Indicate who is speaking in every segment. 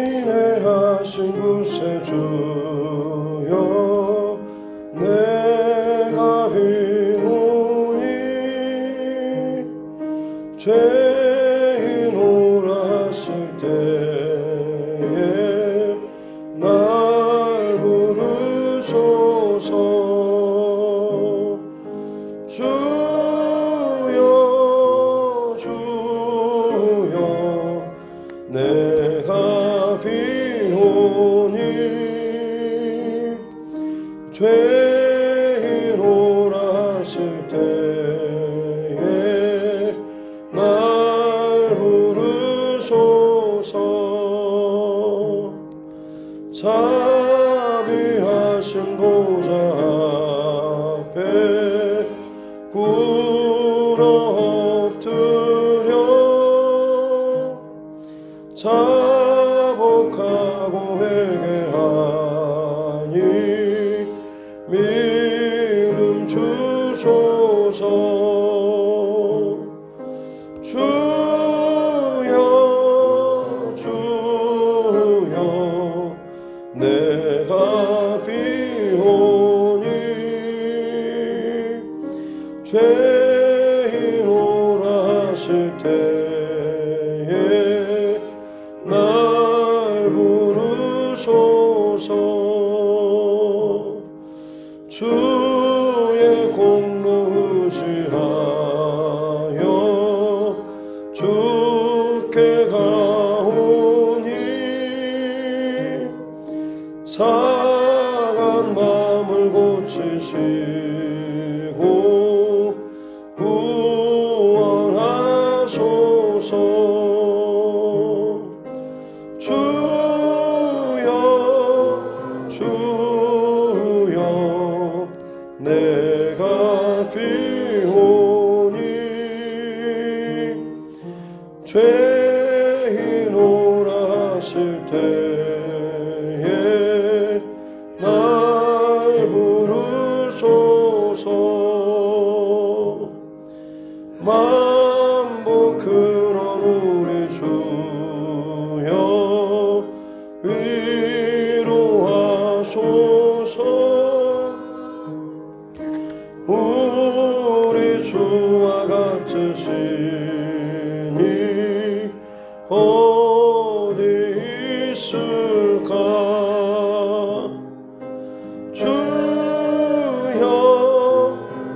Speaker 1: 인내하신 구세주여 내가 비노니 죄인 오랐을 때에 날 부르소서. 주여 주여 내가 비오니 죄인 오랐을 때에 날 부르소서. 자비하신 보좌 앞에 꿇어 엎드려 자복하고 회개하니 믿음 주소서. 주여 주여 내가 비오니 죄인 오랐을 때에 날 부르소서. 주의 공로 의지하여 주께 가오니 상한 마음을 고치시고 구원하소서. 주여 주여 내가 비오니 죄인 오랐을 때에 날 부르소서. 만복 근원 우리 주여 위로하소서. 우리 주와 같으시니 어디 있을까. 주여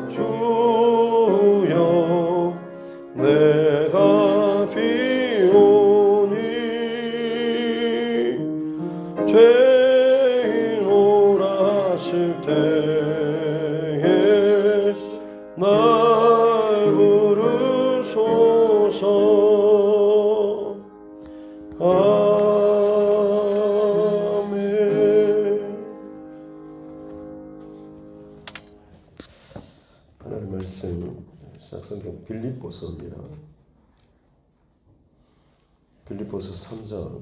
Speaker 1: 주여 내가 비오니 죄인 오랐을 때에 날 부르소서. 아멘. 하나님의 말씀 신약성경 빌립보서입니다. 빌립보서 3장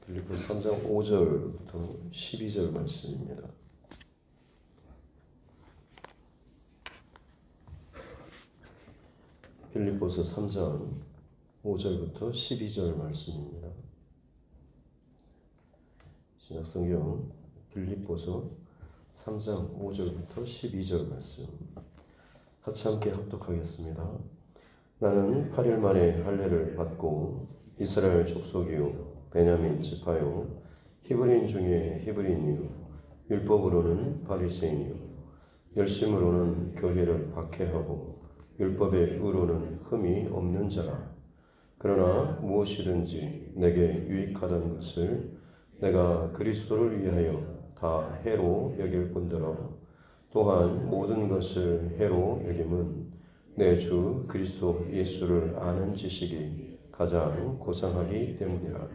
Speaker 1: 5절부터 12절 말씀입니다. 빌립보서 3장 5절부터 12절 말씀입니다. 신약성경 빌립보서 3장 5절부터 12절 말씀 같이 함께 합독하겠습니다. 나는 8일 만에 할례를 받고 이스라엘 족속이요 베냐민 지파요 히브리인 중에 히브리인이요 율법으로는 바리새인이요 열심으로는 교회를 박해하고 율법의 의로는 흠이 없는 자라. 그러나 무엇이든지 내게 유익하던 것을 내가 그리스도를 위하여 다 해로 여길 뿐더러 또한 모든 것을 해로 여김은 내 주 그리스도 예수를 아는 지식이 가장 고상하기 때문이라.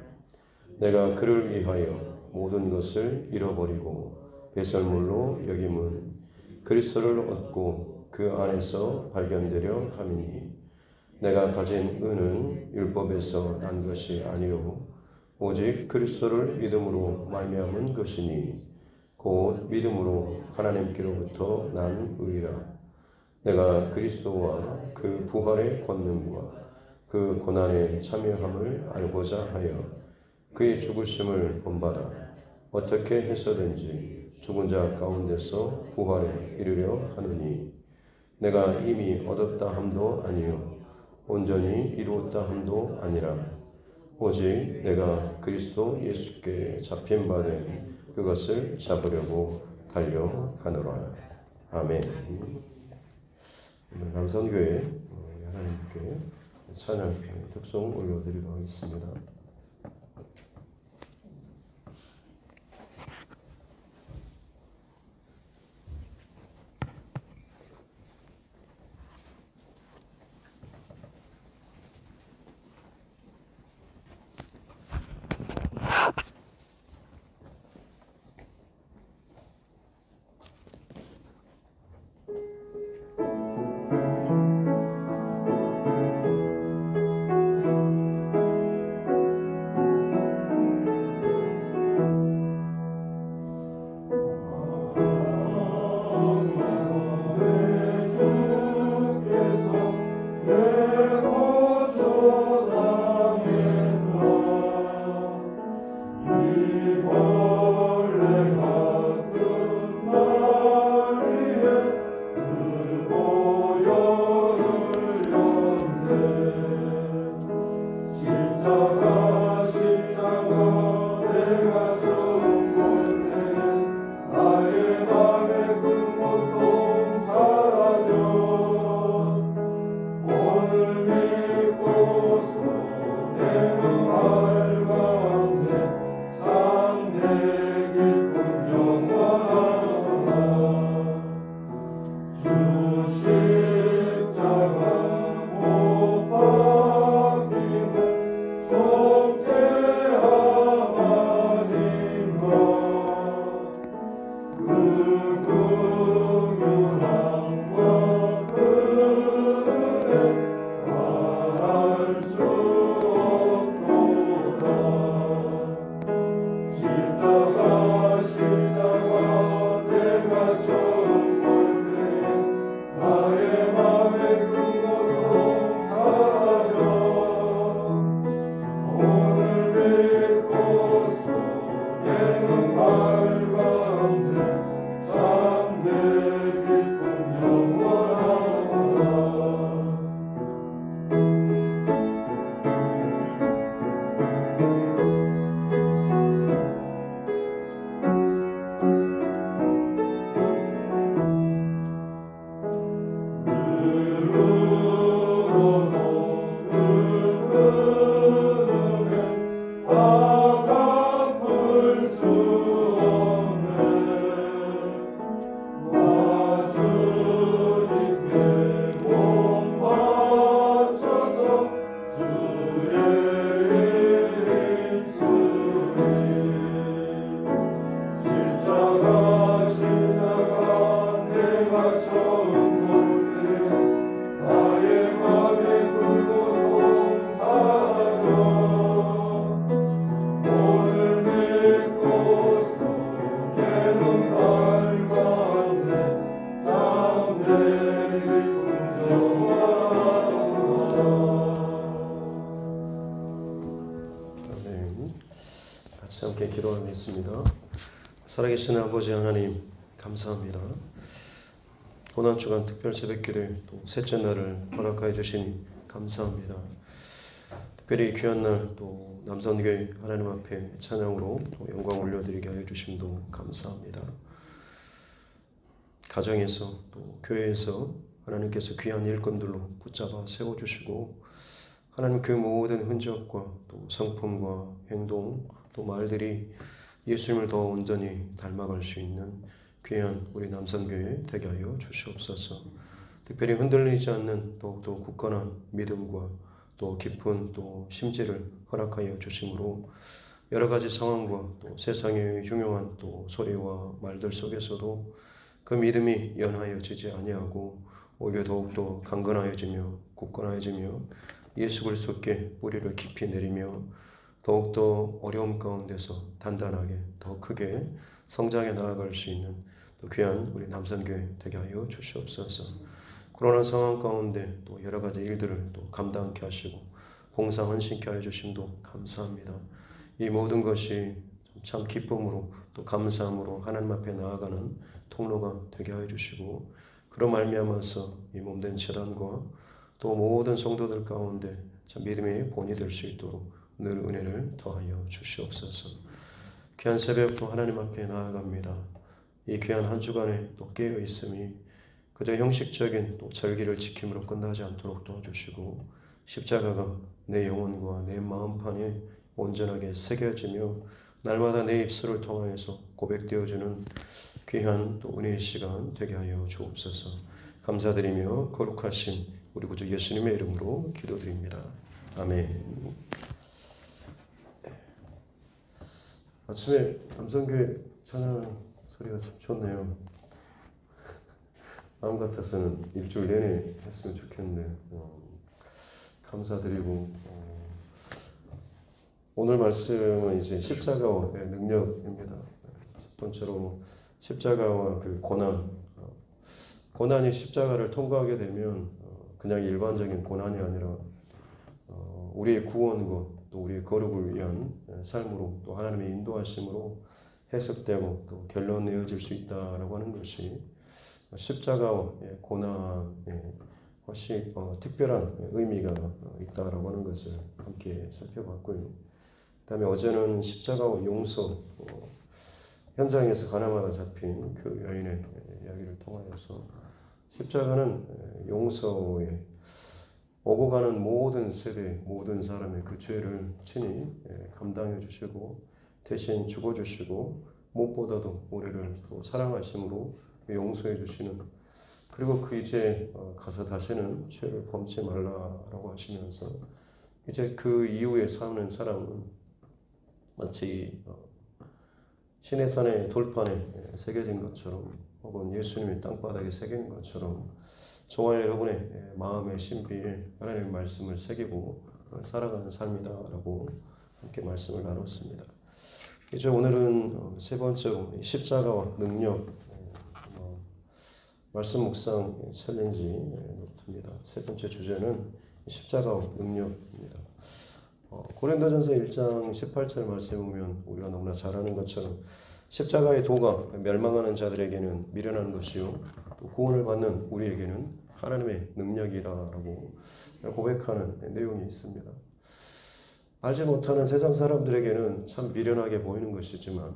Speaker 1: 내가 그를 위하여 모든 것을 잃어버리고 배설물로 여김은 그리스도를 얻고 그 안에서 발견되려 함이니 내가 가진 의는 율법에서 난 것이 아니요 오직 그리스도를 믿음으로 말미암은 것이니 곧 믿음으로 하나님께로부터 난 의라. 내가 그리스도와 그 부활의 권능과 그 고난에 참여함을 알고자 하여 그의 죽으심을 본받아 어떻게 해서든지 죽은 자 가운데서 부활에 이르려 하느니 내가 이미 얻었다 함도 아니요 온전히 이루었다 함도 아니라 오직 내가 그리스도 예수께 잡힌 바 된 그것을 잡으려고 달려가노라. 아멘. 오늘 남선교회 하나님께 찬양 특송 올려드리도록 하겠습니다. 함께 기도하겠습니다. 살아계신 아버지 하나님 감사합니다. 고난주간 특별 새벽기를 또 셋째 날을 허락하여 주시니 감사합니다. 특별히 귀한 날 또 남선교회 하나님 앞에 찬양으로 또 영광 올려드리게 하여 주심도 감사합니다. 가정에서 또 교회에서 하나님께서 귀한 일꾼들로 붙잡아 세워주시고 하나님 그 모든 흔적과 또 성품과 행동 또 말들이 예수님을 더 온전히 닮아갈 수 있는 귀한 우리 남선교회 되게 하여 주시옵소서. 특별히 흔들리지 않는 더욱더 굳건한 믿음과 또 깊은 또 심지를 허락하여 주심으로 여러 가지 상황과 또 세상의 흉흉한 또 소리와 말들 속에서도 그 믿음이 연하여지지 아니하고 오히려 더욱더 강건하여지며 굳건하여지며 예수 그리스도께 뿌리를 깊이 내리며 더욱더 어려움 가운데서 단단하게 더 크게 성장해 나아갈 수 있는 또 귀한 우리 남선교회 되게 하여 주시옵소서. 코로나 상황 가운데 또 여러 가지 일들을 또 감당케 하시고 봉사 헌신케 하여 주심도 감사합니다. 이 모든 것이 참 기쁨으로 또 감사함으로 하나님 앞에 나아가는 통로가 되게 하여 주시고 그로 말미암아서 이 몸된 재단과 또 모든 성도들 가운데 참 믿음의 본이 될 수 있도록 늘 은혜를 더하여 주시옵소서. 귀한 새벽도 하나님 앞에 나아갑니다. 이 귀한 한 주간에 또 깨어 있음이 그저 형식적인 또 절기를 지킴으로 끝나지 않도록 도와주시고 십자가가 내 영혼과 내 마음판에 온전하게 새겨지며 날마다 내 입술을 통하여서 고백되어지는 귀한 또 은혜의 시간 되게 하여 주옵소서. 감사드리며 거룩하신 우리 구주 예수님의 이름으로 기도드립니다. 아멘. 아침에 남성교회 찬양 소리가 참 좋네요. 마음 같아서는 일주일 내내 했으면 좋겠는데 감사드리고 오늘 말씀은 이제 십자가의 능력입니다. 첫 번째로 십자가와 그 고난이 십자가를 통과하게 되면 그냥 일반적인 고난이 아니라 우리의 구원과 또 우리의 거룩을 위한 삶으로 또 하나님의 인도하심으로 해석되고 또 결론 내어질 수 있다라고 하는 것이 십자가와 고난에 훨씬 특별한 의미가 있다라고 하는 것을 함께 살펴봤고요. 그다음에 어제는 십자가와 용서 현장에서 가나마가 잡힌 그 여인의 이야기를 통하여서 십자가는 용서에 오고 가는 모든 세대 모든 사람의 그 죄를 친히 감당해 주시고 대신 죽어주시고 무엇보다도 우리를 또 사랑하심으로 용서해 주시는 그리고 그 이제 가서 다시는 죄를 범치 말라라고 하시면서 이제 그 이후에 사는 사람은 마치 시내산의 돌판에 새겨진 것처럼 혹은 예수님이 땅바닥에 새긴 것처럼 저와 여러분의 마음의 신비에 하나님의 말씀을 새기고 살아가는 삶이다라고 함께 말씀을 나눴습니다. 이제 오늘은 세 번째로 십자가와 능력 말씀 묵상 챌린지 노트입니다. 세 번째 주제는 십자가와 능력입니다. 고린도전서 1장 18절 말씀에 보면 우리가 너무나 잘 아는 것처럼 십자가의 도가 멸망하는 자들에게는 미련한 것이요 또 구원을 받는 우리에게는 하나님의 능력이라고 고백하는 내용이 있습니다. 알지 못하는 세상 사람들에게는 참 미련하게 보이는 것이지만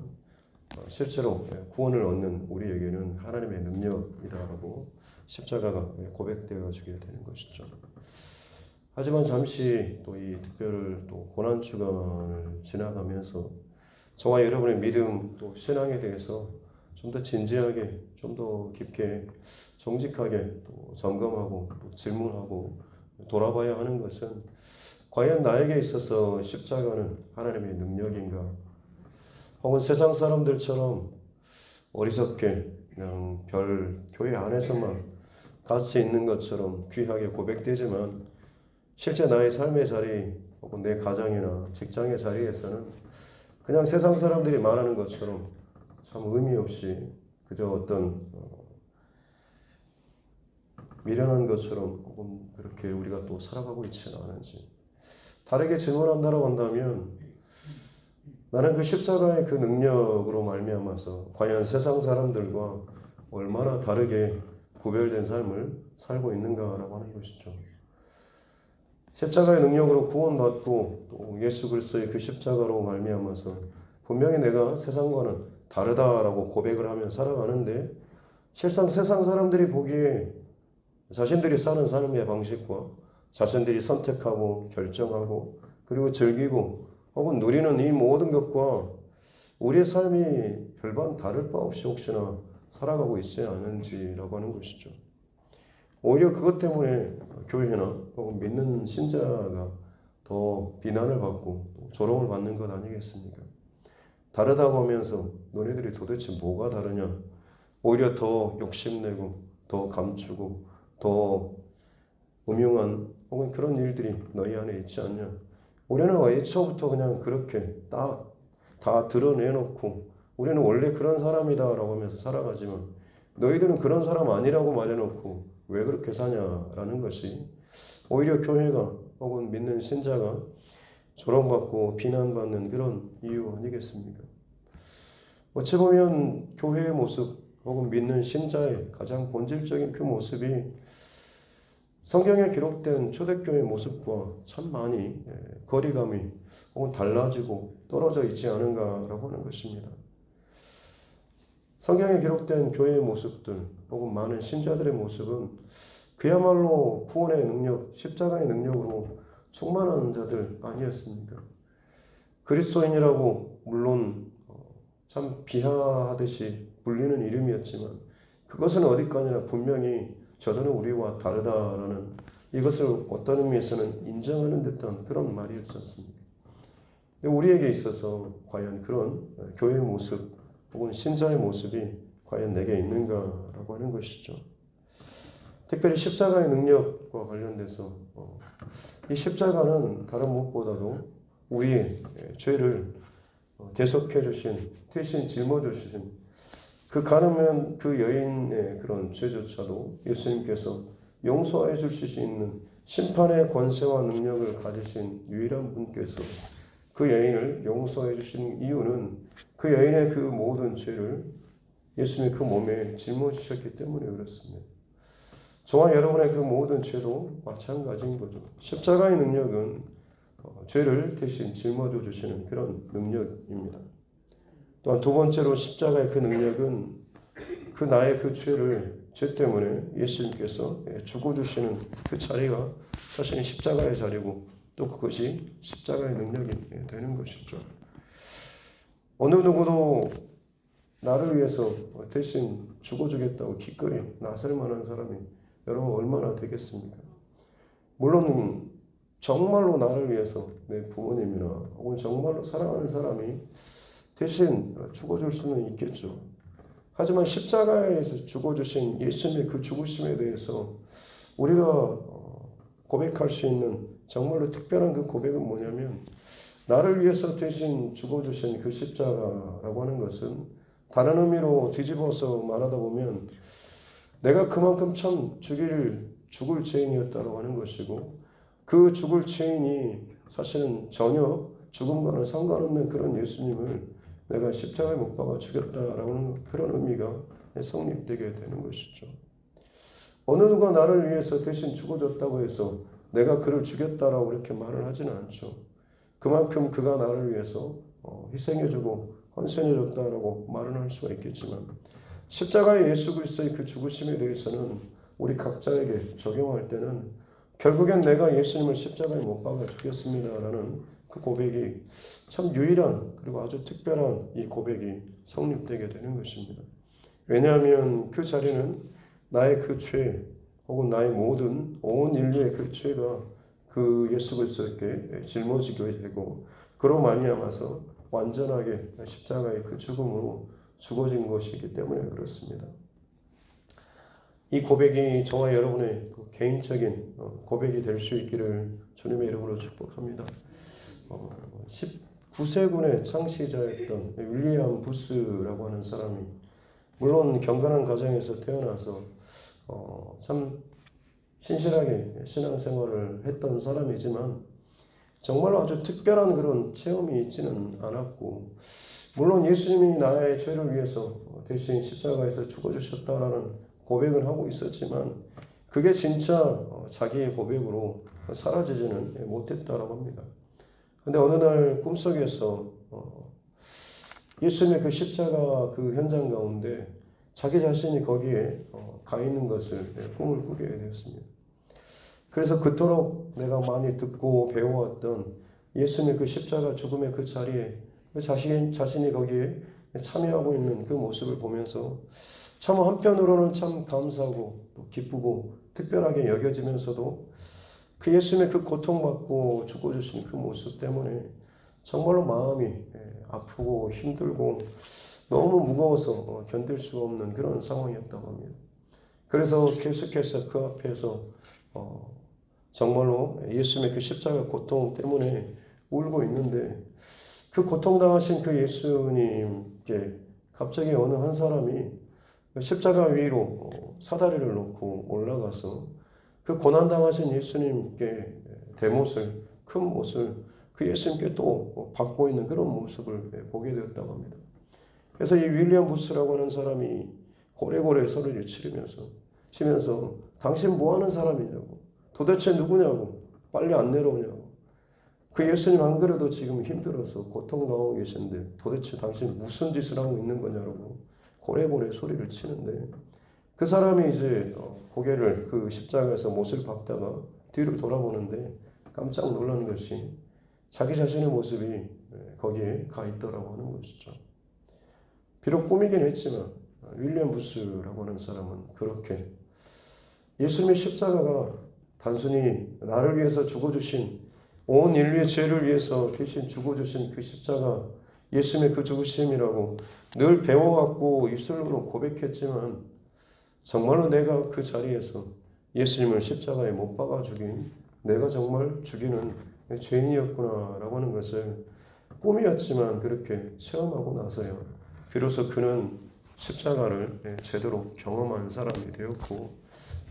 Speaker 1: 실제로 구원을 얻는 우리에게는 하나님의 능력이다라고 십자가가 고백되어지게 되는 것이죠. 하지만 잠시 또 이 특별 또 고난 주간을 지나가면서 저와 여러분의 믿음 또 신앙에 대해서 좀 더 진지하게 좀 더 깊게 정직하게 또 점검하고 또 질문하고 돌아봐야 하는 것은 과연 나에게 있어서 십자가는 하나님의 능력인가? 혹은 세상 사람들처럼 어리석게 그냥 별 교회 안에서만 같이 있는 것처럼 귀하게 고백되지만 실제 나의 삶의 자리 혹은 내 가정이나 직장의 자리에서는 그냥 세상 사람들이 말하는 것처럼 참 의미 없이 그저 어떤 미련한 것처럼 혹은 그렇게 우리가 또 살아가고 있지는 않은지 다르게 질문한다고 한다면 나는 그 십자가의 그 능력으로 말미암아서 과연 세상 사람들과 얼마나 다르게 구별된 삶을 살고 있는가라고 하는 것이죠. 십자가의 능력으로 구원받고 또 예수 그리스도의 그 십자가로 말미암아서 분명히 내가 세상과는 다르다라고 고백을 하며 살아가는데 실상 세상 사람들이 보기에 자신들이 사는 삶의 방식과 자신들이 선택하고 결정하고 그리고 즐기고 혹은 누리는 이 모든 것과 우리의 삶이 별반 다를 바 없이 혹시나 살아가고 있지 않은지라고 하는 것이죠. 오히려 그것 때문에 교회나 혹은 믿는 신자가 더 비난을 받고 조롱을 받는 것 아니겠습니까? 다르다고 하면서 너네들이 도대체 뭐가 다르냐? 오히려 더 욕심내고 더 감추고 더 음흉한 혹은 그런 일들이 너희 안에 있지 않냐. 우리는 애초부터 그냥 그렇게 딱 다 드러내놓고 우리는 원래 그런 사람이다라고 하면서 살아가지만 너희들은 그런 사람 아니라고 말해놓고 왜 그렇게 사냐라는 것이 오히려 교회가 혹은 믿는 신자가 조롱받고 비난받는 그런 이유 아니겠습니까? 어찌 보면 교회의 모습 혹은 믿는 신자의 가장 본질적인 그 모습이 성경에 기록된 초대교회 모습과 참 많이 거리감이 혹은 달라지고 떨어져 있지 않은가라고 하는 것입니다. 성경에 기록된 교회의 모습들 혹은 많은 신자들의 모습은 그야말로 구원의 능력, 십자가의 능력으로 충만한 자들 아니었습니까? 그리스도인이라고 물론 참 비하하듯이 불리는 이름이었지만 그것은 어디까지나 분명히 저들은 우리와 다르다라는 이것을 어떤 의미에서는 인정하는 듯한 그런 말이었지 않습니까? 우리에게 있어서 과연 그런 교회의 모습 혹은 신자의 모습이 과연 내게 있는가라고 하는 것이죠. 특별히 십자가의 능력과 관련돼서 이 십자가는 다른 무엇보다도 우리의 죄를 대속해 주신, 대신 짊어 주신 그 가늠한 그 여인의 그런 죄조차도 예수님께서 용서해 주실 수 있는 심판의 권세와 능력을 가지신 유일한 분께서 그 여인을 용서해 주신 이유는 그 여인의 그 모든 죄를 예수님이 그 몸에 짊어지셨기 때문에 그렇습니다. 저와 여러분의 그 모든 죄도 마찬가지인 거죠. 십자가의 능력은 죄를 대신 짊어져 주시는 그런 능력입니다. 또한 두 번째로 십자가의 그 능력은 그 나의 그 죄 때문에 예수님께서 죽어주시는 그 자리가 사실은 십자가의 자리고 또 그것이 십자가의 능력이 되는 것이죠. 어느 누구도 나를 위해서 대신 죽어주겠다고 기꺼이 나설 만한 사람이 여러분 얼마나 되겠습니까? 물론 정말로 나를 위해서 내 부모님이나 혹은 정말로 사랑하는 사람이 대신 죽어줄 수는 있겠죠. 하지만 십자가에서 죽어주신 예수님의 그 죽으심에 대해서 우리가 고백할 수 있는 정말로 특별한 그 고백은 뭐냐면 나를 위해서 대신 죽어주신 그 십자가라고 하는 것은 다른 의미로 뒤집어서 말하다 보면 내가 그만큼 참 죽을 죄인이었다고 하는 것이고 그 죽을 죄인이 사실은 전혀 죽음과는 상관없는 그런 예수님을 내가 십자가에 못 박아 죽였다라는 그런 의미가 성립되게 되는 것이죠. 어느 누가 나를 위해서 대신 죽어줬다고 해서 내가 그를 죽였다라고 이렇게 말을 하지는 않죠. 그만큼 그가 나를 위해서 희생해주고 헌신해줬다라고 말은 할 수가 있겠지만 십자가의 예수 그리스도의 그 죽으심에 대해서는 우리 각자에게 적용할 때는 결국엔 내가 예수님을 십자가에 못 박아 죽였습니다라는 그 고백이 참 유일한 그리고 아주 특별한 이 고백이 성립되게 되는 것입니다. 왜냐하면 그 자리는 나의 그 죄 혹은 나의 모든 온 인류의 그 죄가 그 예수 그리스도께 짊어지게 되고 그로 말미암아서 완전하게 십자가의 그 죽음으로 죽어진 것이기 때문에 그렇습니다. 이 고백이 저와 여러분의 개인적인 고백이 될 수 있기를 주님의 이름으로 축복합니다. 19세군의 창시자였던 윌리엄 부스라고 하는 사람이 물론 경건한 가정에서 태어나서 참 신실하게 신앙생활을 했던 사람이지만 정말로 아주 특별한 그런 체험이 있지는 않았고 물론 예수님이 나의 죄를 위해서 대신 십자가에서 죽어주셨다라는 고백을 하고 있었지만 그게 진짜 자기의 고백으로 사라지지는 못했다라고 합니다. 근데 어느 날 꿈속에서 예수님의 그 십자가 그 현장 가운데 자기 자신이 거기에 가 있는 것을 꿈을 꾸게 되었습니다. 그래서 그토록 내가 많이 듣고 배워왔던 예수님의 그 십자가 죽음의 그 자리에 자신이 거기에 참여하고 있는 그 모습을 보면서 참 한편으로는 참 감사하고 또 기쁘고 특별하게 여겨지면서도 그 예수님의 그 고통받고 죽어주신 그 모습 때문에 정말로 마음이 아프고 힘들고 너무 무거워서 견딜 수 없는 그런 상황이었다고 합니다. 그래서 계속해서 그 앞에서 정말로 예수님의 그 십자가 고통 때문에 울고 있는데 그 고통당하신 그 예수님께 갑자기 어느 한 사람이 십자가 위로 사다리를 놓고 올라가서 그 고난당하신 예수님께 대못을, 큰 못을 그 예수님께 또 받고 있는 그런 모습을 보게 되었다고 합니다. 그래서 이 윌리엄 부스라고 하는 사람이 고래고래 소리를 치면서 당신 뭐 하는 사람이냐고, 도대체 누구냐고, 빨리 안 내려오냐고. 그 예수님 안 그래도 지금 힘들어서 고통당하고 계신데 도대체 당신 무슨 짓을 하고 있는 거냐고 고래고래 소리를 치는데 그 사람이 이제 고개를 그 십자가에서 못을 박다가 뒤를 돌아보는데 깜짝 놀라는 것이 자기 자신의 모습이 거기에 가 있더라고 하는 것이죠. 비록 꿈이긴 했지만 윌리엄 부스라고 하는 사람은 그렇게 예수님의 십자가가 단순히 나를 위해서 죽어주신 온 인류의 죄를 위해서 대신 죽어주신 그 십자가 예수님의 그 죽으심이라고 늘 배워왔고 입술로 고백했지만 정말로 내가 그 자리에서 예수님을 십자가에 못 박아 죽인 내가 정말 죽이는 죄인이었구나라고 하는 것을 꿈이었지만 그렇게 체험하고 나서야 비로소 그는 십자가를 제대로 경험한 사람이 되었고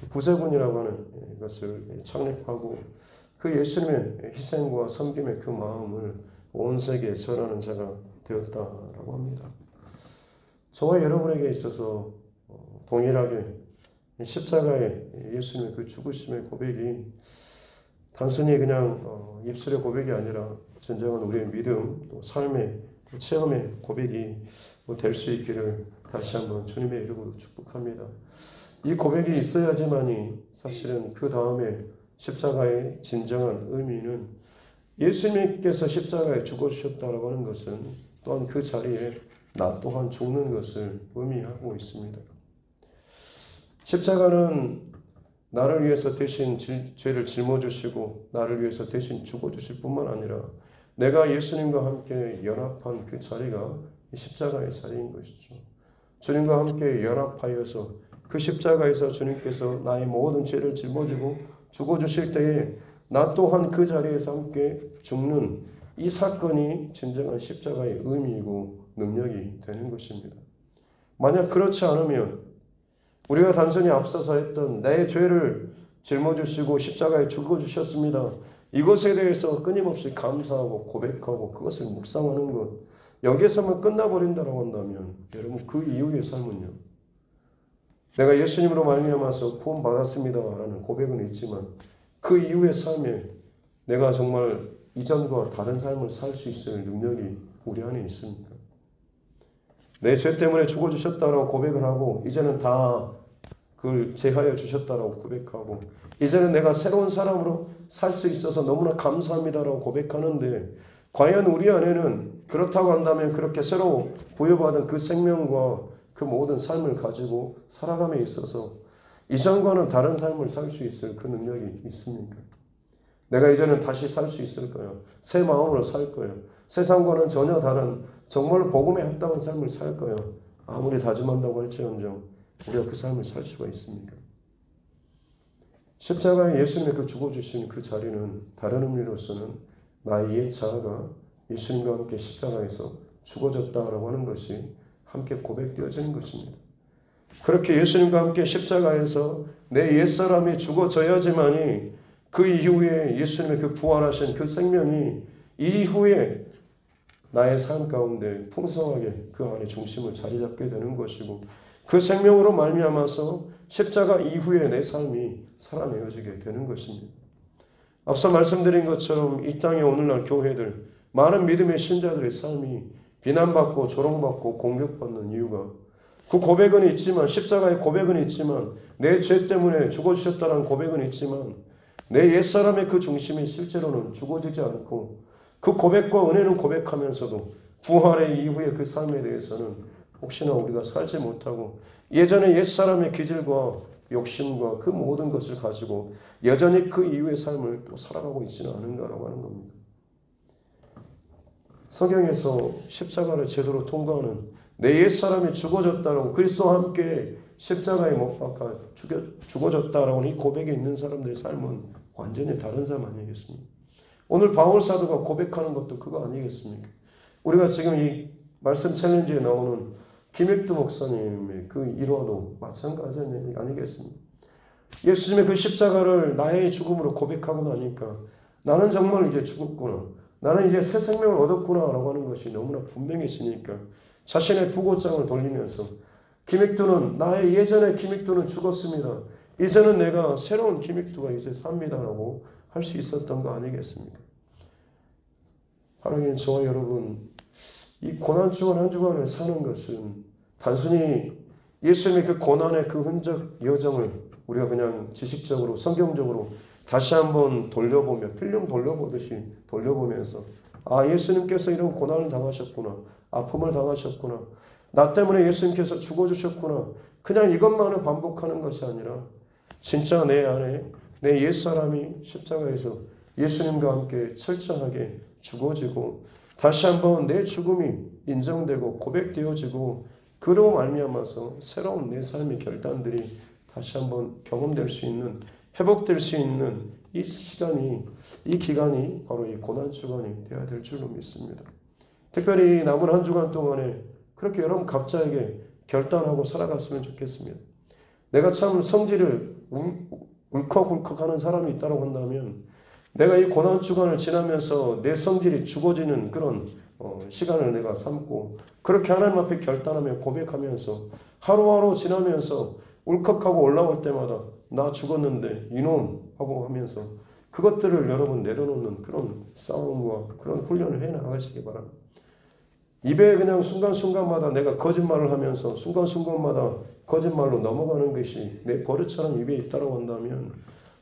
Speaker 1: 구세군이라고 하는 것을 창립하고 그 예수님의 희생과 섬김의 그 마음을 온 세계에 전하는 자가 되었다라고 합니다. 저와 여러분에게 있어서 동일하게 십자가의 예수님의 그 죽으심의 고백이 단순히 그냥 입술의 고백이 아니라 진정한 우리의 믿음, 또 삶의 또 체험의 고백이 될 수 있기를 다시 한번 주님의 이름으로 축복합니다. 이 고백이 있어야지만이 사실은 그 다음에 십자가의 진정한 의미는 예수님께서 십자가에 죽어주셨다라고 하는 것은 또한 그 자리에 나 또한 죽는 것을 의미하고 있습니다. 십자가는 나를 위해서 대신 죄를 짊어지시고 나를 위해서 대신 죽어주실 뿐만 아니라 내가 예수님과 함께 연합한 그 자리가 십자가의 자리인 것이죠. 주님과 함께 연합하여서 그 십자가에서 주님께서 나의 모든 죄를 짊어지고 죽어주실 때에 나 또한 그 자리에서 함께 죽는 이 사건이 진정한 십자가의 의미이고 능력이 되는 것입니다. 만약 그렇지 않으면 우리가 단순히 앞서서 했던 내 죄를 짊어지시고 십자가에 죽어주셨습니다. 이것에 대해서 끊임없이 감사하고 고백하고 그것을 묵상하는 것 여기에서만 끝나버린다고 한다면 여러분 그 이후의 삶은요. 내가 예수님으로 말미암아서 구원받았습니다라는 고백은 있지만 그 이후의 삶에 내가 정말 이전과 다른 삶을 살 수 있을 능력이 우리 안에 있습니까? 내 죄 때문에 죽어주셨다라고 고백을 하고 이제는 다 그걸 제하여 주셨다라고 고백하고 이제는 내가 새로운 사람으로 살 수 있어서 너무나 감사합니다라고 고백하는데 과연 우리 안에는 그렇다고 한다면 그렇게 새로 부여받은 그 생명과 그 모든 삶을 가지고 살아감에 있어서 이전과는 다른 삶을 살 수 있을 그 능력이 있습니까? 내가 이제는 다시 살 수 있을까요? 새 마음으로 살 거예요. 세상과는 전혀 다른 정말 복음에 합당한 삶을 살 거예요. 아무리 다짐한다고 할지언정 우리가 그 삶을 살 수가 있습니까? 십자가에 예수님의 그 죽어주신 그 자리는 다른 의미로서는 나의 옛 자아가 예수님과 함께 십자가에서 죽어졌다라고 하는 것이 함께 고백되어지는 것입니다. 그렇게 예수님과 함께 십자가에서 내 옛사람이 죽어져야지만이 그 이후에 예수님의 그 부활하신 그 생명이 이후에 나의 삶 가운데 풍성하게 그 안에 중심을 자리 잡게 되는 것이고 그 생명으로 말미암아서 십자가 이후에 내 삶이 살아내어지게 되는 것입니다. 앞서 말씀드린 것처럼 이 땅의 오늘날 교회들 많은 믿음의 신자들의 삶이 비난받고 조롱받고 공격받는 이유가 그 고백은 있지만 십자가의 고백은 있지만 내 죄 때문에 죽어주셨다는 고백은 있지만 내 옛사람의 그 중심이 실제로는 죽어지지 않고 그 고백과 은혜는 고백하면서도 부활의 이후의 그 삶에 대해서는 혹시나 우리가 살지 못하고 예전의 옛사람의 기질과 욕심과 그 모든 것을 가지고 여전히 그 이후의 삶을 또 살아가고 있지는 않은가라고 하는 겁니다. 성경에서 십자가를 제대로 통과하는 내 옛사람이 죽어졌다고 그리스도와 함께 십자가에 못 박아 죽어졌다라고 이 고백이 있는 사람들의 삶은 완전히 다른 삶 아니겠습니까? 오늘 바울 사도가 고백하는 것도 그거 아니겠습니까? 우리가 지금 이 말씀 챌린지에 나오는 김익두 목사님의 그 일화도 마찬가지 아니겠습니까? 예수님의 그 십자가를 나의 죽음으로 고백하고 나니까 나는 정말 이제 죽었구나. 나는 이제 새 생명을 얻었구나라고 하는 것이 너무나 분명해지니까 자신의 부고장을 돌리면서 김익두는 나의 예전의 김익두는 죽었습니다. 이제는 내가 새로운 김익두가 이제 삽니다라고 할 수 있었던 거 아니겠습니까? 하나님, 저와 여러분, 이 고난 주간 한 주간을 사는 것은 단순히 예수님의 그 고난의 그 흔적 여정을 우리가 그냥 지식적으로 성경적으로 다시 한번 돌려보며 필름 돌려보듯이 돌려보면서 아, 예수님께서 이런 고난을 당하셨구나, 아픔을 당하셨구나, 나 때문에 예수님께서 죽어주셨구나, 그냥 이것만을 반복하는 것이 아니라 진짜 내 안에 내 옛사람이 십자가에서 예수님과 함께 철저하게 죽어지고 다시 한번 내 죽음이 인정되고 고백되어지고 그로 말미암아서 새로운 내 삶의 결단들이 다시 한번 경험될 수 있는, 회복될 수 있는 이 시간이, 이 기간이 바로 이 고난주간이 되어야 될 줄로 믿습니다. 특별히 남은 한 주간 동안에 그렇게 여러분 각자에게 결단하고 살아갔으면 좋겠습니다. 내가 참 성질을 울컥울컥하는 사람이 있다고 한다면 내가 이 고난주간을 지나면서 내 성질이 죽어지는 그런 시간을 내가 삼고 그렇게 하나님 앞에 결단하며 고백하면서 하루하루 지나면서 울컥하고 올라올 때마다 나 죽었는데 이놈 하고 하면서 그것들을 여러분 내려놓는 그런 싸움과 그런 훈련을 해나가시기 바랍니다. 입에 그냥 순간순간마다 내가 거짓말을 하면서 순간순간마다 거짓말로 넘어가는 것이 내 버릇처럼 입에 있다고 한다면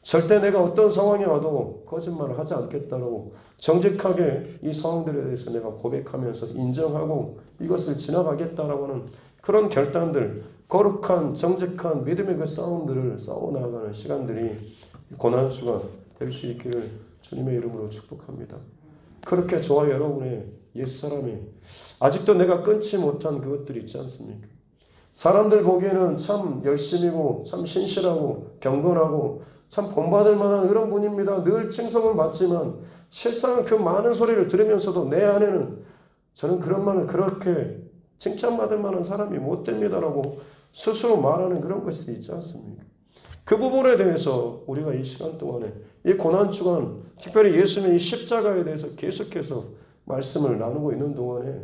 Speaker 1: 절대 내가 어떤 상황이 와도 거짓말을 하지 않겠다고 정직하게 이 상황들에 대해서 내가 고백하면서 인정하고 이것을 지나가겠다라고 하는 그런 결단들, 거룩한 정직한 믿음의 그 싸움들을 싸워나가는 시간들이 고난주가 될 수 있기를 주님의 이름으로 축복합니다. 그렇게 저와 여러분의 옛사람이 아직도 내가 끊지 못한 그것들이 있지 않습니까? 사람들 보기에는 참 열심이고 참 신실하고 경건하고 참 본받을 만한 그런 분입니다. 늘 칭송을 받지만 실상 그 많은 소리를 들으면서도 내 안에는 저는 그런 말을 그렇게 칭찬받을 만한 사람이 못 됩니다라고 스스로 말하는 그런 것이 있지 않습니까? 그 부분에 대해서 우리가 이 시간 동안에 이 고난주간 특별히 예수님의 이 십자가에 대해서 계속해서 말씀을 나누고 있는 동안에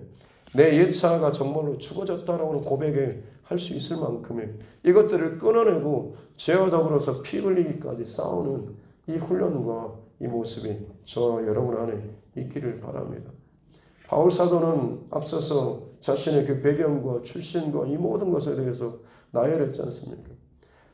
Speaker 1: 내 옛사가 정말로 죽어졌다라고 하는 고백에 할 수 있을 만큼의 이것들을 끊어내고 죄와 더불어서 피 흘리기까지 싸우는 이 훈련과 이 모습이 저와 여러분 안에 있기를 바랍니다. 바울 사도는 앞서서 자신의 그 배경과 출신과 이 모든 것에 대해서 나열했지 않습니까?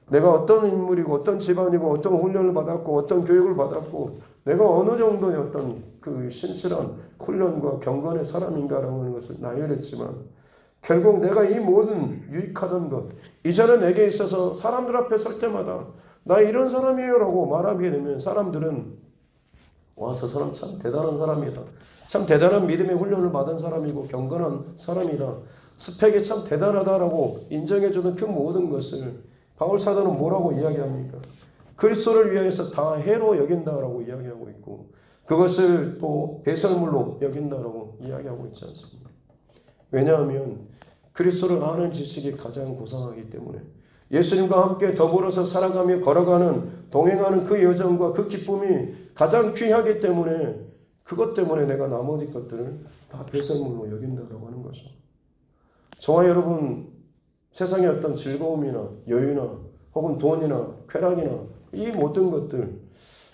Speaker 1: 내가 어떤 인물이고 어떤 집안이고 어떤 훈련을 받았고 어떤 교육을 받았고 내가 어느 정도의 어떤 그 신실한 훈련과 경건의 사람인가라고 하는 것을 나열했지만 결국 내가 이 모든 유익하던 것 이제는 내게 있어서 사람들 앞에 설 때마다 나 이런 사람이에요 라고 말하게 되면 사람들은 와, 저 사람 참 대단한 사람이다. 참 대단한 믿음의 훈련을 받은 사람이고 경건한 사람이다. 스펙이 참 대단하다라고 인정해주는 그 모든 것을 바울 사도는 뭐라고 이야기합니까? 그리스도를 위하여서 다 해로 여긴다라고 이야기하고 있고 그것을 또 배설물로 여긴다라고 이야기하고 있지 않습니까? 왜냐하면 그리스도를 아는 지식이 가장 고상하기 때문에 예수님과 함께 더불어서 살아가며 걸어가는 동행하는 그 여정과 그 기쁨이 가장 귀하기 때문에 그것 때문에 내가 나머지 것들을 다 배설물로 여긴다라고 하는 거죠. 저와 여러분 세상의 어떤 즐거움이나 여유나 혹은 돈이나 쾌락이나 이 모든 것들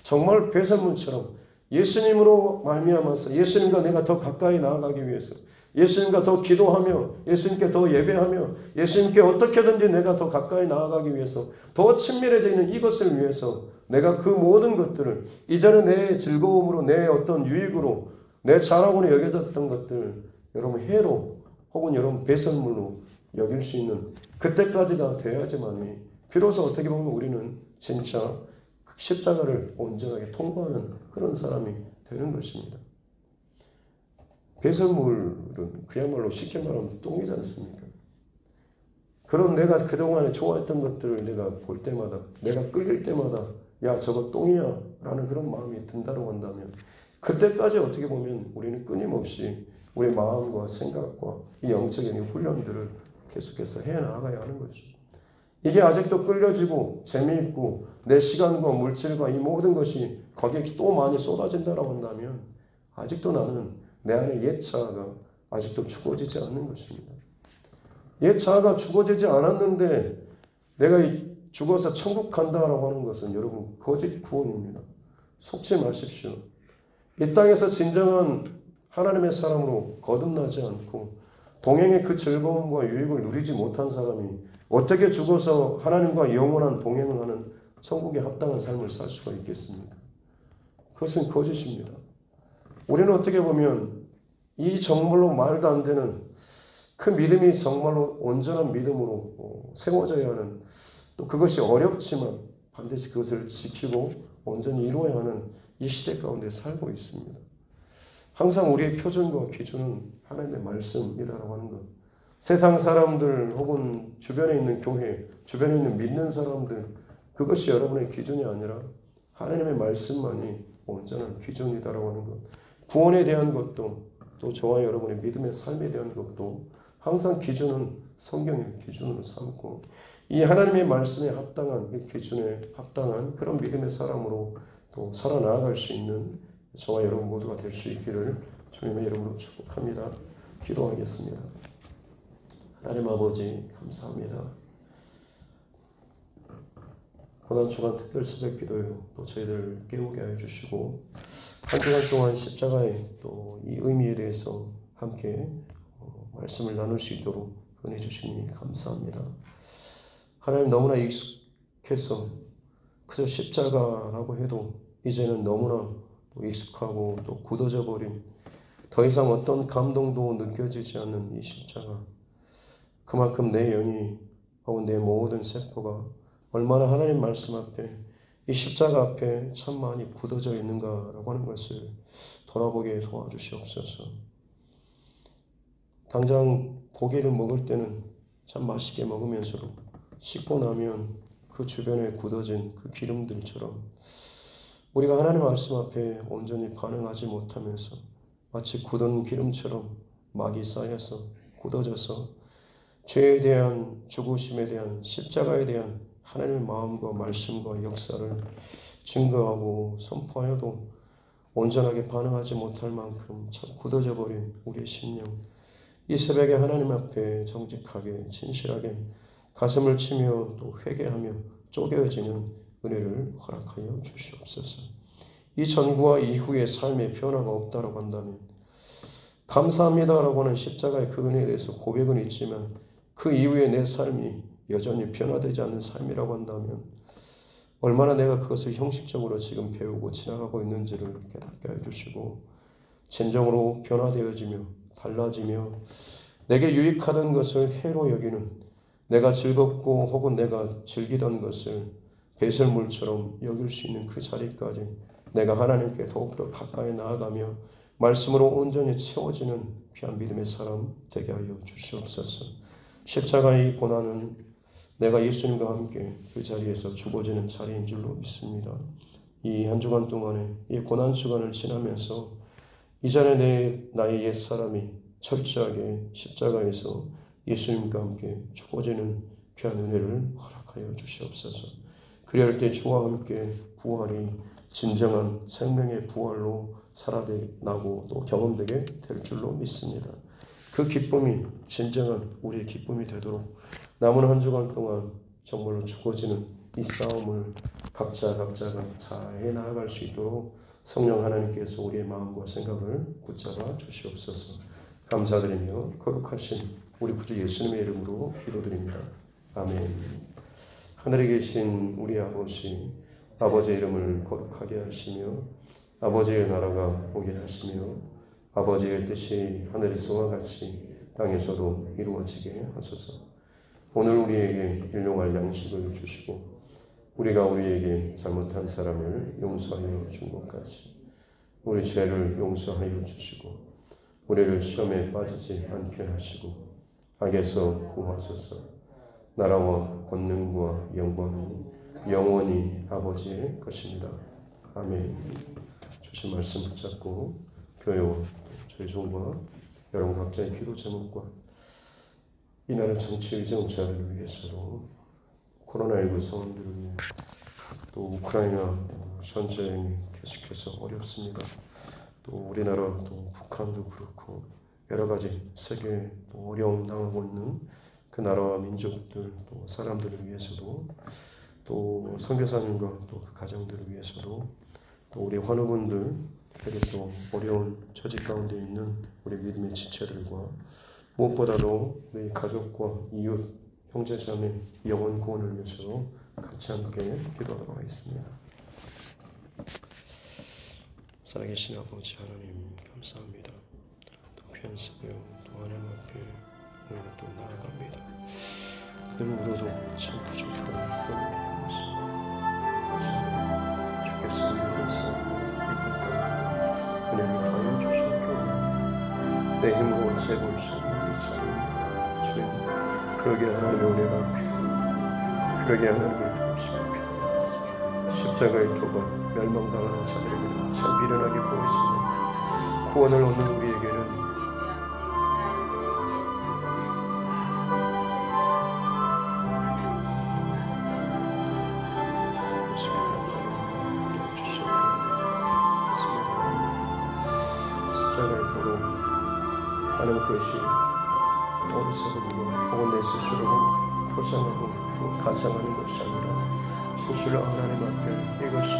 Speaker 1: 정말 배설물처럼 예수님으로 말미암아서 예수님과 내가 더 가까이 나아가기 위해서 예수님과 더 기도하며 예수님께 더 예배하며 예수님께 어떻게든지 내가 더 가까이 나아가기 위해서 더 친밀해져 있는 이것을 위해서 내가 그 모든 것들을 이전에 내 즐거움으로 내 어떤 유익으로 내 자랑으로 여겨졌던 것들 여러분 해로 혹은 여러분 배설물로 여길 수 있는 그때까지가 되어야지만이 비로소 어떻게 보면 우리는 진짜 십자가를 온전하게 통과하는 그런 사람이 되는 것입니다. 배설물은 그야말로 쉽게 말하면 똥이지 않습니까? 그런 내가 그동안에 좋아했던 것들을 내가 볼 때마다, 내가 끌릴 때마다 야 저거 똥이야 라는 그런 마음이 든다고 한다면 그때까지 어떻게 보면 우리는 끊임없이 우리 마음과 생각과 이 영적인 훈련들을 계속해서 해나가야 하는 거죠. 이게 아직도 끌려지고 재미있고 내 시간과 물질과 이 모든 것이 거기에 또 많이 쏟아진다고 한다면 아직도 나는 내 안에 옛 자아가 아직도 죽어지지 않는 것입니다. 옛 자아가 죽어지지 않았는데 내가 죽어서 천국 간다라고 하는 것은 여러분 거짓 구원입니다. 속지 마십시오. 이 땅에서 진정한 하나님의 사람으로 거듭나지 않고 동행의 그 즐거움과 유익을 누리지 못한 사람이 어떻게 죽어서 하나님과 영원한 동행을 하는 천국에 합당한 삶을 살 수가 있겠습니까? 그것은 거짓입니다. 우리는 어떻게 보면 이 정말로 말도 안 되는 그 믿음이 정말로 온전한 믿음으로 세워져야 하는, 또 그것이 어렵지만 반드시 그것을 지키고 온전히 이루어야 하는 이 시대 가운데 살고 있습니다. 항상 우리의 표준과 기준은 하나님의 말씀이다라고 하는 것. 세상 사람들 혹은 주변에 있는 교회, 주변에 있는 믿는 사람들, 그것이 여러분의 기준이 아니라 하나님의 말씀만이 온전한 기준이다라고 하는 것. 구원에 대한 것도, 또 저와 여러분의 믿음의 삶에 대한 것도 항상 기준은 성경의 기준으로 삼고 이 하나님의 말씀에 합당한, 이 기준에 합당한 그런 믿음의 사람으로 또 살아나갈 수 있는 저와 여러분 모두가 될 수 있기를 주님의 이름으로 축복합니다. 기도하겠습니다. 하나님 아버지 감사합니다. 고난주간 특별 새벽 기도요, 또 저희들 깨우게 하여 주시고 한 주간 동안 십자가의 또 이 의미에 대해서 함께 말씀을 나눌 수 있도록 은혜 주시니 감사합니다. 하나님 너무나 익숙해서 그저 십자가라고 해도 이제는 너무나 익숙하고 또 굳어져 버린, 더 이상 어떤 감동도 느껴지지 않는 이 십자가, 그만큼 내 영이 혹은 내 모든 세포가 얼마나 하나님 말씀 앞에 이 십자가 앞에 참 많이 굳어져 있는가라고 하는 것을 돌아보게 도와주시옵소서. 당장 고기를 먹을 때는 참 맛있게 먹으면서도 씻고 나면 그 주변에 굳어진 그 기름들처럼 우리가 하나님 말씀 앞에 온전히 반응하지 못하면서 마치 굳은 기름처럼 막이 쌓여서 굳어져서 죄에 대한 죽으심에 대한 십자가에 대한 하나님의 마음과 말씀과 역사를 증거하고 선포하여도 온전하게 반응하지 못할 만큼 참 굳어져 버린 우리의 심령, 이 새벽에 하나님 앞에 정직하게 진실하게 가슴을 치며 또 회개하며 쪼개어지는 은혜를 허락하여 주시옵소서. 이 전과 이후의 삶의 변화가 없다고 한다면 감사합니다라고 하는 십자가의 그 은혜에 대해서 고백은 있지만 그 이후에 내 삶이 여전히 변화되지 않는 삶이라고 한다면 얼마나 내가 그것을 형식적으로 지금 배우고 지나가고 있는지를 깨닫게 해주시고 진정으로 변화되어지며 달라지며 내게 유익하던 것을 해로 여기는, 내가 즐겁고 혹은 내가 즐기던 것을 배설물처럼 여길 수 있는 그 자리까지 내가 하나님께 더욱더 가까이 나아가며 말씀으로 온전히 채워지는 귀한 믿음의 사람 되게 하여 주시옵소서. 십자가의 고난은 내가 예수님과 함께 그 자리에서 죽어지는 자리인 줄로 믿습니다. 이 한 주간 동안에 이 고난 주간을 지나면서 이전에 나의 옛사람이 철저하게 십자가에서 예수님과 함께 죽어지는 귀한 은혜를 허락하여 주시옵소서. 그리할 때 주와 함께 부활이 진정한 생명의 부활로 살아나고 또 경험되게 될 줄로 믿습니다. 그 기쁨이 진정한 우리의 기쁨이 되도록 남은 한 주간 동안 정말로 죽어지는 이 싸움을 각자가 잘 해나갈 수 있도록 성령 하나님께서 우리의 마음과 생각을 붙잡아 주시옵소서. 감사드리며 거룩하신 우리 구주 예수님의 이름으로 기도드립니다. 아멘. 하늘에 계신 우리 아버지, 아버지의 이름을 거룩하게 하시며 아버지의 나라가 오게 하시며 아버지의 뜻이 하늘에서와 같이 땅에서도 이루어지게 하소서. 오늘 우리에게 일용할 양식을 주시고 우리가 우리에게 잘못한 사람을 용서하여 준 것 같이 우리 죄를 용서하여 주시고 우리를 시험에 빠지지 않게 하시고 악에서 구하소서. 나라와 권능과 영광이 영원히 아버지의 것입니다. 아멘. 주신 말씀 붙잡고 교회와 저희 종과 여러분 각자의 기도 제목과 이 나라 정치 의정자를 위해서도 코로나19 상황들을 위해 또 우크라이나 전쟁이 계속해서 어렵습니다. 또 우리나라 또 북한도 그렇고 여러 가지 세계에 또 어려움 당하고 있는 그 나라와 민족들 또 사람들을 위해서도 또 선교사님과 또 그 가정들을 위해서도 또 우리 환우분들 그리고 또 어려운 처지 가운데 있는 우리 믿음의 지체들과 무엇보다도 우리 가족과 이웃 형제자매 영혼 구원을 위해서 같이 함께 기도하도록 하겠습니다. 살아계신 아버지 하나님 감사합니다. 또 귀한 새벽 또 하나님 앞에 우리가 또 나아갑니다. 눈으로도 참 부족한 그런 것입니다. 주께서 모든 사람과 믿음과 은혜를 다하여 주셨고 내 힘으로 어찌해볼 수 없는 이 자리입니다. 주님 그러게 하나님의 은혜가 필요합니다. 그러게 하나님의 도우심이 필요합니다. 십자가의 도가 멸망당하는 자들에게는 참 미련하게 보이지만 구원을 얻는 우리에게는 십자가의 도로 하나님 그것이 어디서든가 혹은 내 스스로 포장하고 또 가장하는 것이 아니라 진실로 하나님 앞에 이것이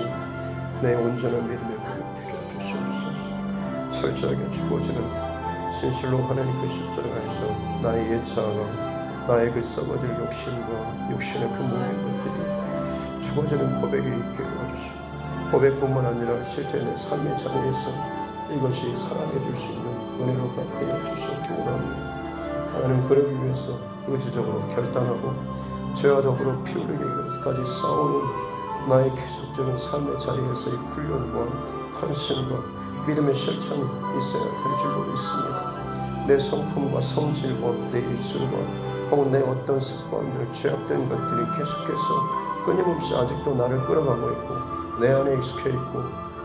Speaker 1: 내 온전한 믿음의 고백되게 주시옵소서. 철저하게 주어지는 진실로 하나님 그 십자가에서 나의 옛자아가 나의 그 썩어질 욕심과 육신의 그 모든 것들이 죽어지는 고백이 있게 도와주시고 고백뿐만 아니라 실제 내 삶의 자리에서 이것이 살아내줄 수 있는 은혜로 허락하여 주시옵기 원합니다. 하나님 그러기 위해서 의지적으로 결단하고 죄와 더불어 피 흘리기까지 싸우는 나의 계속적인 삶의 자리에서의 훈련과 헌신과 믿음의 실천이 있어야 될 줄로 믿습니다. 내 성품과 성질과 내 입술과 혹은 내 어떤 습관들, 죄악된 것들이 계속해서 끊임없이 아직도 나를 끌어가고 있고 내 안에 익숙해 있고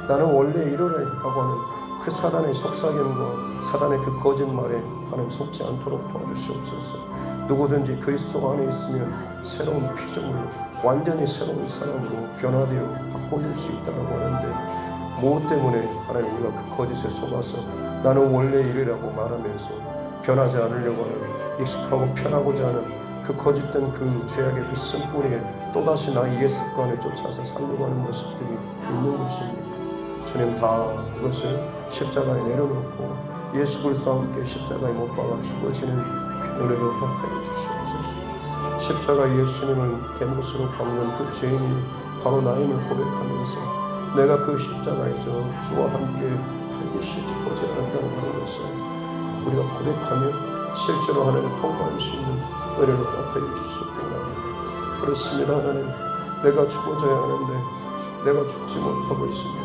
Speaker 1: 나는 원래 이러래 하고 하는 그 사단의 속삭임과 사단의 그 거짓말에 하나님 속지 않도록 도와주시옵소서. 누구든지 그리스도 안에 있으면 새로운 피조물로 완전히 새로운 사람으로 변화되어 바꿔질 수 있다고 하는데 무엇 때문에 하나님 우리가 그 거짓에 속아서 나는 원래 이래라고 말하면서 변하지 않으려고 하는 익숙하고 편하고자 하는 그 거짓된 그 죄악의 그 쓴뿌리에 또다시 나의 옛 습관을 쫓아서 살려고 하는 모습들이 있는 것입니다. 주님 다 그것을 십자가에 내려놓고 예수 그리스도와 함께 십자가에 못 박아 죽어지는 은혜를 허락하여 주시옵소서. 십자가 예수님을 대못으로 박는 그 죄인이 바로 나임을 고백하면서 내가 그 십자가에서 주와 함께 반드시 죽어져야 한다는 것을 우리가 고백하며 실제로 하나님을 통과할 수 있는 은혜를 허락하여 주시옵기 원합니다. 그렇습니다. 하나님 내가 죽어져야 하는데 내가 죽지 못하고 있습니다.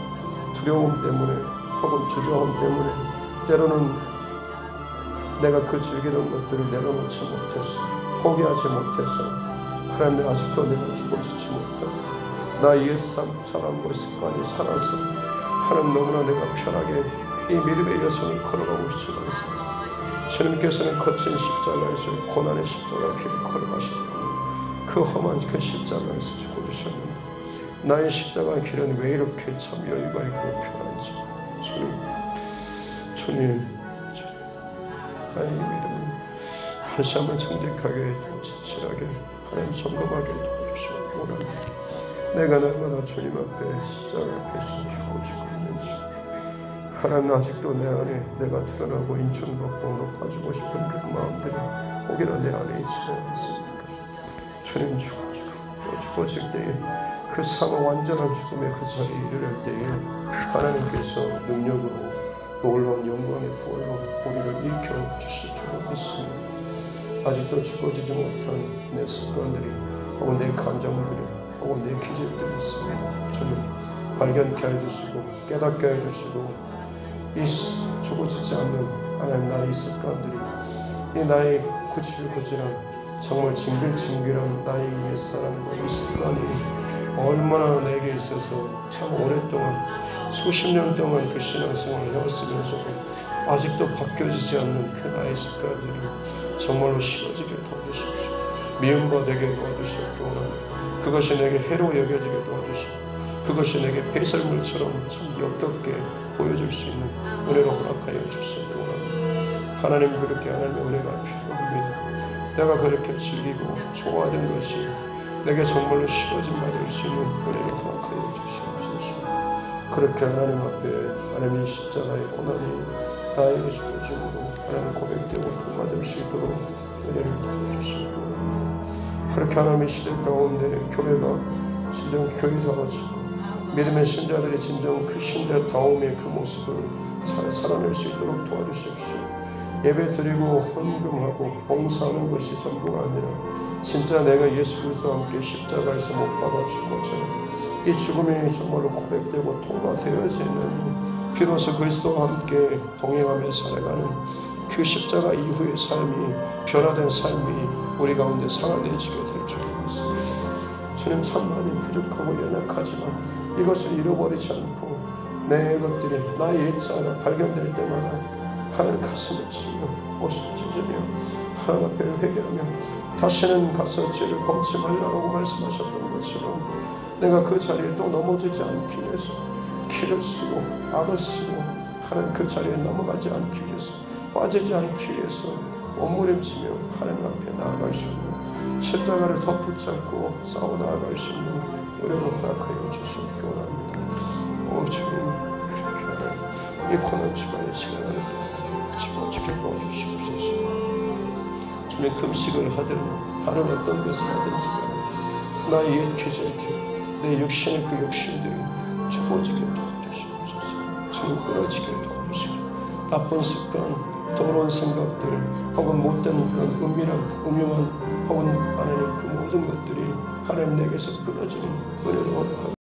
Speaker 1: 두려움 때문에 혹은 주저함 때문에 때로는 내가 그 즐기던 것들을 내려놓지 못했어. 포기하지 못했어. 하나님 아직도 내가 죽어지지 못하고 나 옛 사람과 습관이 살아서 하나님 너무나 내가 편하게 이 믿음의 여정을 걸어가고 있지 않습니다. 주님께서는 거친 십자가에서 고난의 십자가 길을 걸어가셨고 그 험한 그 십자가에서 죽어주셨는데 나의 십자가 길은 왜 이렇게 참 여유가 있고 편한지 주님 나의 믿음을 다시 한번 정직하게 진실하게 하나님 점검하게 도와주시기 원합니다. 내가 날마다 주님 앞에 십자가 앞에서 죽어지고 있는지 하나님 아직도 내 안에 내가 드러나고 인천받고 높아지고 싶은 그 마음들이 혹이나 내 안에 있지 않습니까? 주님 죽어질 때에 그 사망 완전한 죽음의 그 자리에 이르를 때에 하나님께서 능력으로 놀라운 영광의 부활로 우리를 일으켜 주실 줄 믿습니다. 아직도 죽어지지 못한 내 습관들이 혹은 내 감정들이 혹은 내 기질들이 있습니다. 주님 발견케 해주시고 깨닫게 해주시고 이 죽어지지 않는 하나님 나의 습관들이 이 나의 구질구질한 정말 징글징글한 나의 옛사람과 이 습관이 얼마나 내게 있어서 참 오랫동안 수십 년 동안 그 신앙생활을 해왔으면서도 아직도 바뀌어지지 않는 그 나의 습관들이 정말로 싫어지게 도와주십시오. 미움받게 도와주시옵기 원합니다. 그것이 내게 해로 여겨지게 도와주시고 그것이 내게 배설물처럼 참 역겹게 보여질 수 있는 은혜로 허락하여 주시옵기 원합니다. 하나님, 그렇게 하나님의 은혜가 필요합니다. 내가 그렇게 즐기고 좋아하던 것이 내게 정말로 싫어짐 받을 수 있는 은혜로 허락하여 주시옵소서. 그렇게 하나님 앞에 하나님의 십자가의 고난이 나에게 주어짐으로 하나님 고백되고 도받을 수 있도록 은혜를 도와주시옵기 원합니다. 그렇게 하나님의 시대 가운데 교회가 진정 교회다워지고 믿음의 신자들이 진정 그 신자다움의 그 모습을 잘 살아낼 수 있도록 도와주십시오. 예배드리고 헌금하고 봉사하는 것이 전부가 아니라 진짜 내가 예수 그리스도와 함께 십자가에서 못 박아 죽어져 이 죽음이 정말로 고백되고 통과되어지는 비로소 그리스도와 함께 동행하며 살아가는 그 십자가 이후의 삶이 변화된 삶이 우리 가운데 살아내지게 될 줄 믿습니다. 주님, 참 많이 부족하고 연약하지만 이것을 잃어버리지 않고 내 것들이 나의 옛자가 발견될 때마다 하나님 가슴을 치며 옷을 찢으며 하나님 앞에 회개하며 다시는 가서 죄를 범치 말라고 말씀하셨던 것처럼 내가 그 자리에 또 넘어지지 않기 위해서 키를 쓰고 악을 쓰고 하나님 그 자리에 넘어가지 않기 위해서 빠지지 않기 위해서 몸부림치며 하나님 앞에 나아갈 수 있는 십자가를 더 붙잡고 싸워 나아갈 수 있는 은혜를 허락하여 주시옵기 원합니다. 오 주님, 그렇게 하나님 이 고난 주간의 시간을 지켜주게 도와주시옵소서. 주님, 금식을 하든 다른 어떤 것을 하든지 나의 옛 기질들, 내 육신의 그 욕심들이 죽어지게 도와주시옵소서. 주님, 끊어지게 도와주시고 나쁜 습관, 더러운 생각들 혹은 못된 그런 은밀한 음흉한 혹은 하나님 그 모든 것들이 하나님 내게서 끊어지는 은혜를 허락하옵소서.